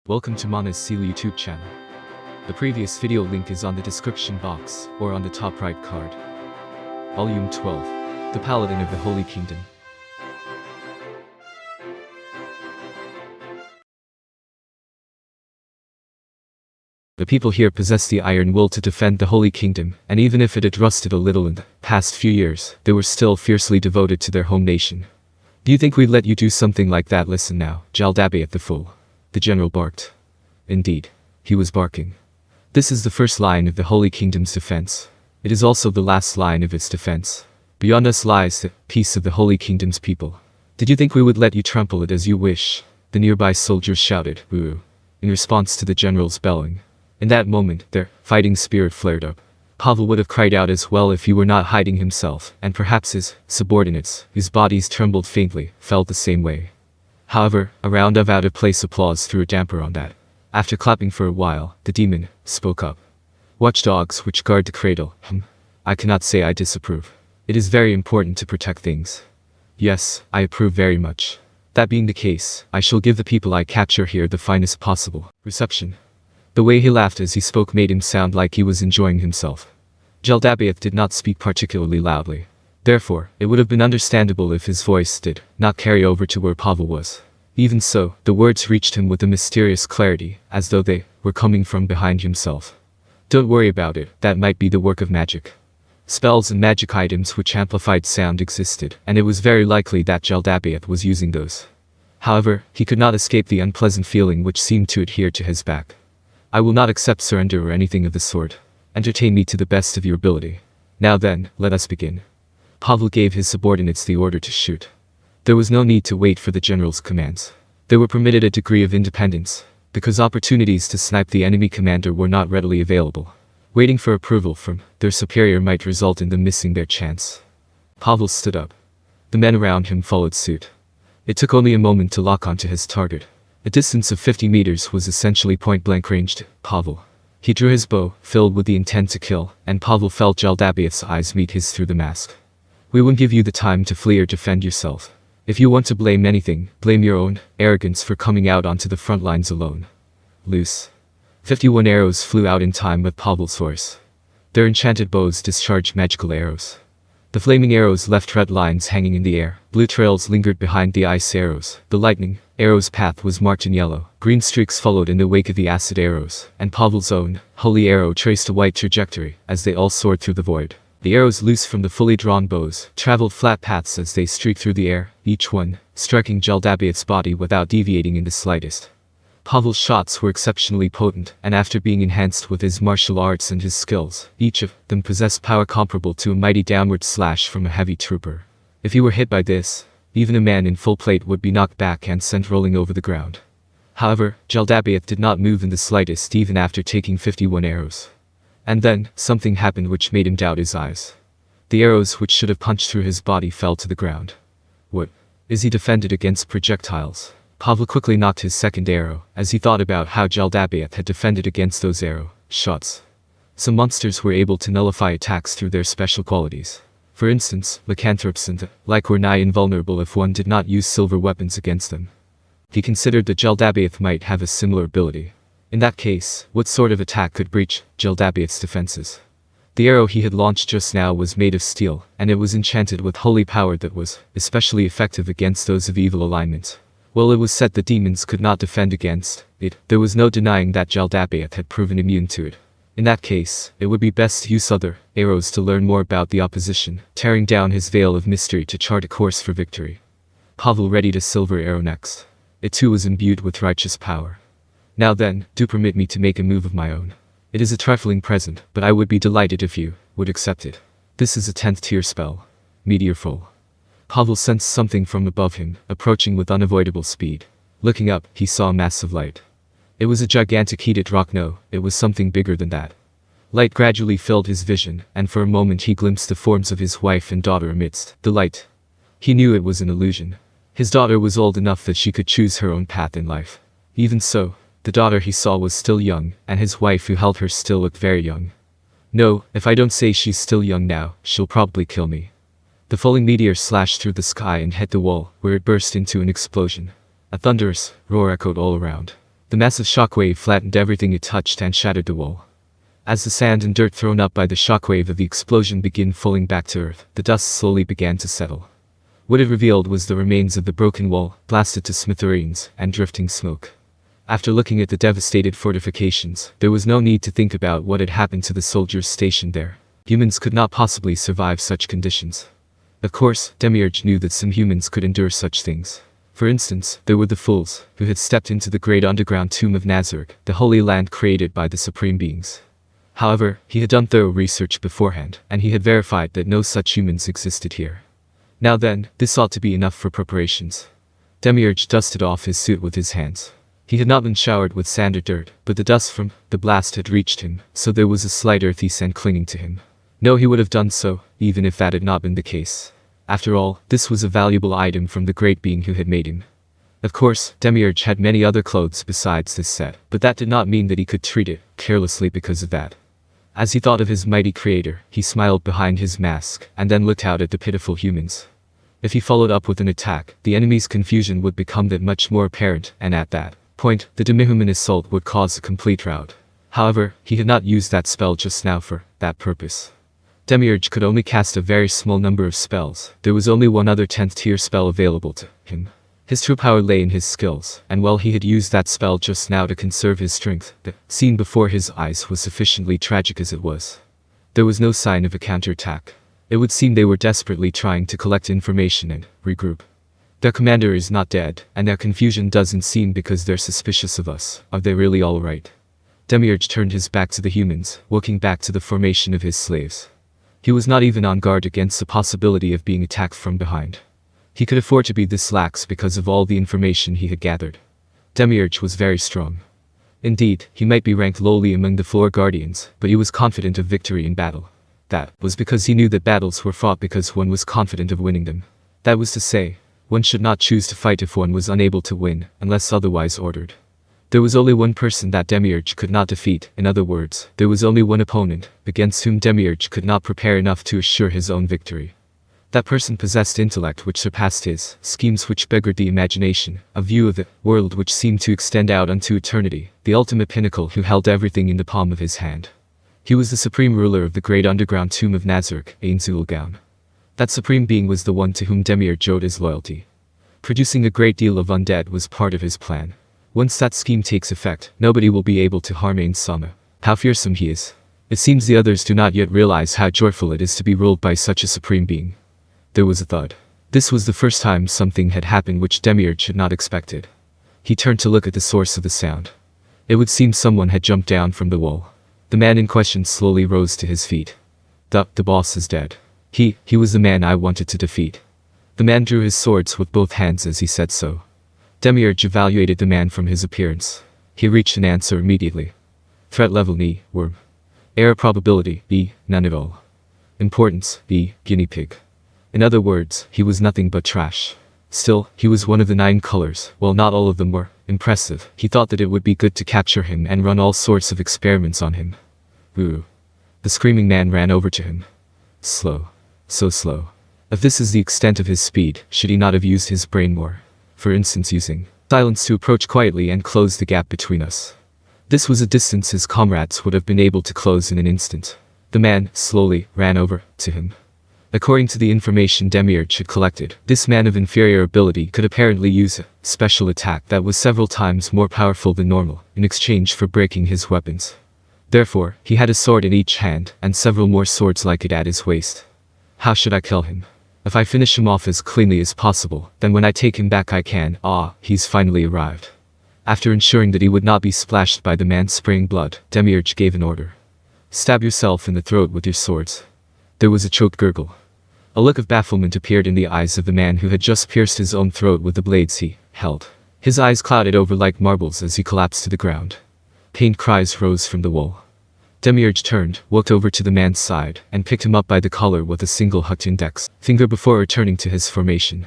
Welcome to Mana's Seal YouTube channel. The previous video link is on the description box or on the top right card. Volume 12. The Paladin of the Holy Kingdom. The people here possess the iron will to defend the Holy Kingdom, and even if it had rusted a little in the past few years, they were still fiercely devoted to their home nation. Do you think we'd let you do something like that? Listen now, Jaldabaoth the fool. The general barked. Indeed, he was barking. This is the first line of the Holy Kingdom's defense. It is also the last line of its defense. Beyond us lies the peace of the Holy Kingdom's people. Did you think we would let you trample it as you wish? The nearby soldiers shouted, "Boo!" in response to the general's bellowing. In that moment, their fighting spirit flared up. Pavel would have cried out as well if he were not hiding himself, and perhaps his subordinates, whose bodies trembled faintly, felt the same way. However, a round of out-of-place applause threw a damper on that. After clapping for a while, the demon spoke up. "Watchdogs which guard the cradle, I cannot say I disapprove. It is very important to protect things. Yes, I approve very much. That being the case, I shall give the people I capture here the finest possible reception." The way he laughed as he spoke made him sound like he was enjoying himself. Jaldabaoth did not speak particularly loudly. Therefore, it would have been understandable if his voice did not carry over to where Pavel was. Even so, the words reached him with a mysterious clarity, as though they were coming from behind himself. "Don't worry about it, that might be the work of magic." Spells and magic items which amplified sound existed, and it was very likely that Jaldabaoth was using those. However, he could not escape the unpleasant feeling which seemed to adhere to his back. "I will not accept surrender or anything of the sort. Entertain me to the best of your ability. Now then, let us begin." Pavel gave his subordinates the order to shoot. There was no need to wait for the general's commands. They were permitted a degree of independence, because opportunities to snipe the enemy commander were not readily available. Waiting for approval from their superior might result in them missing their chance. Pavel stood up. The men around him followed suit. It took only a moment to lock onto his target. A distance of 50 meters was essentially point-blank range to Pavel. He drew his bow, filled with the intent to kill, and Pavel felt Jaldabaoth's eyes meet his through the mask. "We won't give you the time to flee or defend yourself. If you want to blame anything, blame your own arrogance for coming out onto the front lines alone." Loose. 51 arrows flew out in time with Pavel's voice. Their enchanted bows discharged magical arrows. The flaming arrows left red lines hanging in the air. Blue trails lingered behind the ice arrows. The lightning arrow's path was marked in yellow. Green streaks followed in the wake of the acid arrows, and Pavel's own holy arrow traced a white trajectory as they all soared through the void. The arrows loose from the fully drawn bows traveled flat paths as they streaked through the air, each one striking Jaldabaoth's body without deviating in the slightest. Pavel's shots were exceptionally potent, and after being enhanced with his martial arts and his skills, each of them possessed power comparable to a mighty downward slash from a heavy trooper. If he were hit by this, even a man in full plate would be knocked back and sent rolling over the ground. However, Jaldabaoth did not move in the slightest even after taking 51 arrows. And then, something happened which made him doubt his eyes. The arrows which should have punched through his body fell to the ground. What? Is he defended against projectiles? Pavel quickly knocked his second arrow, as he thought about how Jaldabaoth had defended against those arrow shots. Some monsters were able to nullify attacks through their special qualities. For instance, lycanthropes and the like were nigh invulnerable if one did not use silver weapons against them. He considered that Jaldabaoth might have a similar ability. In that case, what sort of attack could breach Jaldabaoth's defenses? The arrow he had launched just now was made of steel, and it was enchanted with holy power that was especially effective against those of evil alignment. While it was said the demons could not defend against it, there was no denying that Jaldabaoth had proven immune to it. In that case, it would be best to use other arrows to learn more about the opposition, tearing down his veil of mystery to chart a course for victory. Pavel readied a silver arrow next. It too was imbued with righteous power. "Now then, do permit me to make a move of my own. It is a trifling present, but I would be delighted if you would accept it. This is a 10th tier spell. Meteorfall." Pavel sensed something from above him, approaching with unavoidable speed. Looking up, he saw a mass of light. It was a gigantic heated rock. No, it was something bigger than that. Light gradually filled his vision, and for a moment he glimpsed the forms of his wife and daughter amidst the light. He knew it was an illusion. His daughter was old enough that she could choose her own path in life. Even so, the daughter he saw was still young, and his wife who held her still looked very young. "No, if I don't say she's still young now, she'll probably kill me." The falling meteor slashed through the sky and hit the wall, where it burst into an explosion. A thunderous roar echoed all around. The massive shockwave flattened everything it touched and shattered the wall. As the sand and dirt thrown up by the shockwave of the explosion began falling back to earth, the dust slowly began to settle. What it revealed was the remains of the broken wall, blasted to smithereens, and drifting smoke. After looking at the devastated fortifications, there was no need to think about what had happened to the soldiers stationed there. Humans could not possibly survive such conditions. Of course, Demiurge knew that some humans could endure such things. For instance, there were the fools, who had stepped into the great underground tomb of Nazareth, the holy land created by the supreme beings. However, he had done thorough research beforehand, and he had verified that no such humans existed here. Now then, this ought to be enough for preparations. Demiurge dusted off his suit with his hands. He had not been showered with sand or dirt, but the dust from the blast had reached him, so there was a slight earthy scent clinging to him. No, he would have done so, even if that had not been the case. After all, this was a valuable item from the great being who had made him. Of course, Demiurge had many other clothes besides this set, but that did not mean that he could treat it carelessly because of that. As he thought of his mighty creator, he smiled behind his mask, and then looked out at the pitiful humans. If he followed up with an attack, the enemy's confusion would become that much more apparent, and at that point, the demihuman assault would cause a complete rout. However, he had not used that spell just now for that purpose. Demiurge could only cast a very small number of spells. There was only one other 10th tier spell available to him. His true power lay in his skills, and while he had used that spell just now to conserve his strength, the scene before his eyes was sufficiently tragic as it was. There was no sign of a counterattack. It would seem they were desperately trying to collect information and regroup. Their commander is not dead, and their confusion doesn't seem because they're suspicious of us. Are they really all right? Demiurge turned his back to the humans, walking back to the formation of his slaves. He was not even on guard against the possibility of being attacked from behind. He could afford to be this lax because of all the information he had gathered. Demiurge was very strong. Indeed, he might be ranked lowly among the floor guardians, but he was confident of victory in battle. That was because he knew that battles were fought because one was confident of winning them. That was to say, one should not choose to fight if one was unable to win, unless otherwise ordered. There was only one person that Demiurge could not defeat. In other words, there was only one opponent, against whom Demiurge could not prepare enough to assure his own victory. That person possessed intellect which surpassed his, schemes which beggared the imagination, a view of the world which seemed to extend out unto eternity, the ultimate pinnacle who held everything in the palm of his hand. He was the supreme ruler of the great underground tomb of Nazareth, Ainzulgaun. That supreme being was the one to whom Demiurge owed his loyalty. Producing a great deal of undead was part of his plan. Once that scheme takes effect, nobody will be able to harm Ainzulgaun. How fearsome he is. It seems the others do not yet realize how joyful it is to be ruled by such a supreme being. There was a thud. This was the first time something had happened which Demiurge had not expected. He turned to look at the source of the sound. It would seem someone had jumped down from the wall. The man in question slowly rose to his feet. The boss is dead. He was the man I wanted to defeat. The man drew his swords with both hands as he said so. Demiurge evaluated the man from his appearance. He reached an answer immediately. Threat level E, worm. Error probability B, none at all. Importance B, guinea pig. In other words, he was nothing but trash. Still, he was one of the 9 colors. While not all of them were impressive, he thought that it would be good to capture him and run all sorts of experiments on him. Ooh. The screaming man ran over to him. Slow. So slow. If this is the extent of his speed, should he not have used his brain more? For instance, using silence to approach quietly and close the gap between us. This was a distance his comrades would have been able to close in an instant. The man, slowly, ran over to him. According to the information Demiurge had collected, this man of inferior ability could apparently use a special attack that was several times more powerful than normal, in exchange for breaking his weapons. Therefore, he had a sword in each hand, and several more swords like it at his waist. How should I kill him? If I finish him off as cleanly as possible, then when I take him back I can. He's finally arrived. After ensuring that he would not be splashed by the man spraying blood, Demiurge gave an order. Stab yourself in the throat with your swords. There was a choked gurgle. A look of bafflement appeared in the eyes of the man who had just pierced his own throat with the blades he held. His eyes clouded over like marbles as he collapsed to the ground. Pained cries rose from the wall. Demiurge turned, walked over to the man's side, and picked him up by the collar with a single hooked index finger before returning to his formation.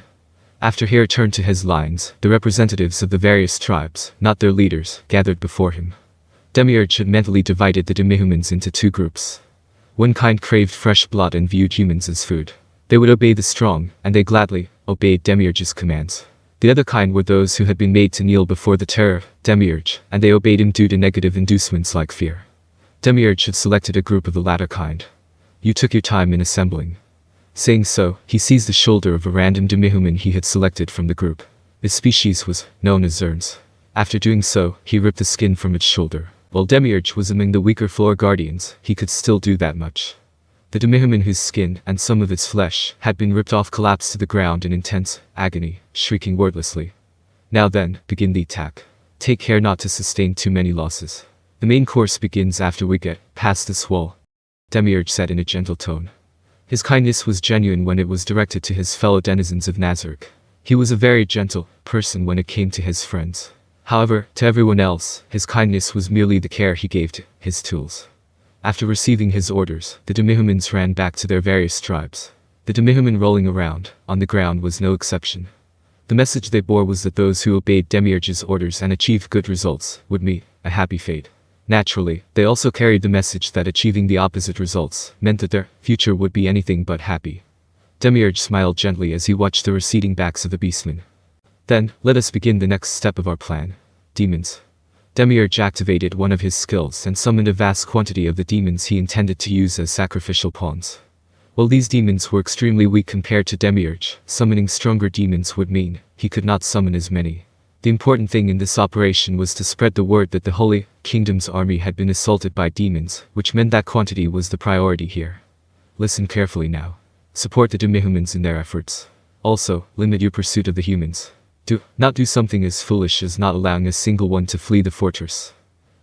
After he returned to his lines, the representatives of the various tribes, not their leaders, gathered before him. Demiurge had mentally divided the demihumans into 2 groups. One kind craved fresh blood and viewed humans as food. They would obey the strong, and they gladly obeyed Demiurge's commands. The other kind were those who had been made to kneel before the terror, Demiurge, and they obeyed him due to negative inducements like fear. Demiurge had selected a group of the latter kind. You took your time in assembling. Saying so, he seized the shoulder of a random demihuman he had selected from the group. This species was known as Zerns. After doing so, he ripped the skin from its shoulder. While Demiurge was among the weaker floor guardians, he could still do that much. The demihuman whose skin and some of its flesh had been ripped off collapsed to the ground in intense agony, shrieking wordlessly. Now then, begin the attack. Take care not to sustain too many losses. The main course begins after we get past this wall, Demiurge said in a gentle tone. His kindness was genuine when it was directed to his fellow denizens of Nazareth. He was a very gentle person when it came to his friends. However, to everyone else, his kindness was merely the care he gave to his tools. After receiving his orders, the demihumans ran back to their various tribes. The demihuman rolling around on the ground was no exception. The message they bore was that those who obeyed Demiurge's orders and achieved good results would meet a happy fate. Naturally, they also carried the message that achieving the opposite results meant that their future would be anything but happy. Demiurge smiled gently as he watched the receding backs of the beastmen. Then, let us begin the next step of our plan. Demons. Demiurge activated one of his skills and summoned a vast quantity of the demons he intended to use as sacrificial pawns. While these demons were extremely weak compared to Demiurge, summoning stronger demons would mean he could not summon as many. The important thing in this operation was to spread the word that the Holy Kingdom's army had been assaulted by demons, which meant that quantity was the priority here. Listen carefully now. Support the demihumans in their efforts. Also, limit your pursuit of the humans. Do not do something as foolish as not allowing a single one to flee the fortress.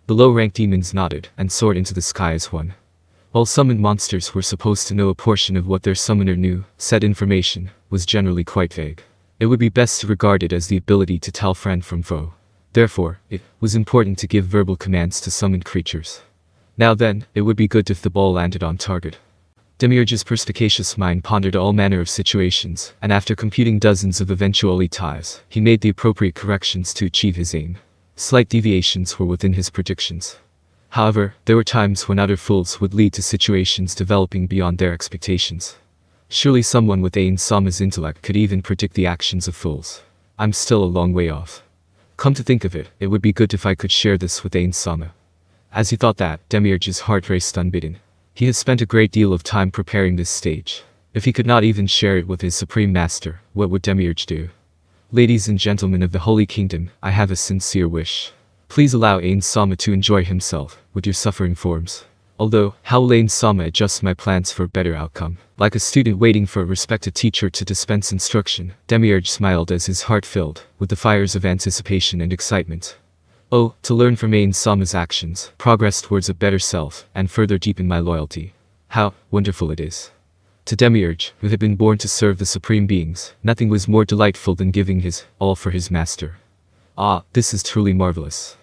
The low-ranked demons nodded and soared into the sky as one. While summoned monsters were supposed to know a portion of what their summoner knew, said information was generally quite vague. It would be best to regard it as the ability to tell friend from foe. Therefore, it was important to give verbal commands to summoned creatures. Now then, it would be good if the ball landed on target. Demiurge's perspicacious mind pondered all manner of situations, and after computing dozens of eventualities, he made the appropriate corrections to achieve his aim. Slight deviations were within his predictions. However, there were times when utter fools would lead to situations developing beyond their expectations. Surely someone with Ain Sama's intellect could even predict the actions of fools. I'm still a long way off. Come to think of it, it would be good if I could share this with Ain Sama. As he thought that, Demiurge's heart raced unbidden. He has spent a great deal of time preparing this stage. If he could not even share it with his supreme master, what would Demiurge do? Ladies and gentlemen of the Holy Kingdom, I have a sincere wish. Please allow Ain Sama to enjoy himself with your suffering forms. Although, how will Ain Sama adjust my plans for a better outcome? Like a student waiting for a respected teacher to dispense instruction, Demiurge smiled as his heart filled with the fires of anticipation and excitement. Oh, to learn from Ain Sama's actions, progress towards a better self, and further deepen my loyalty. How wonderful it is. To Demiurge, who had been born to serve the supreme beings, nothing was more delightful than giving his all for his master. Ah, this is truly marvelous.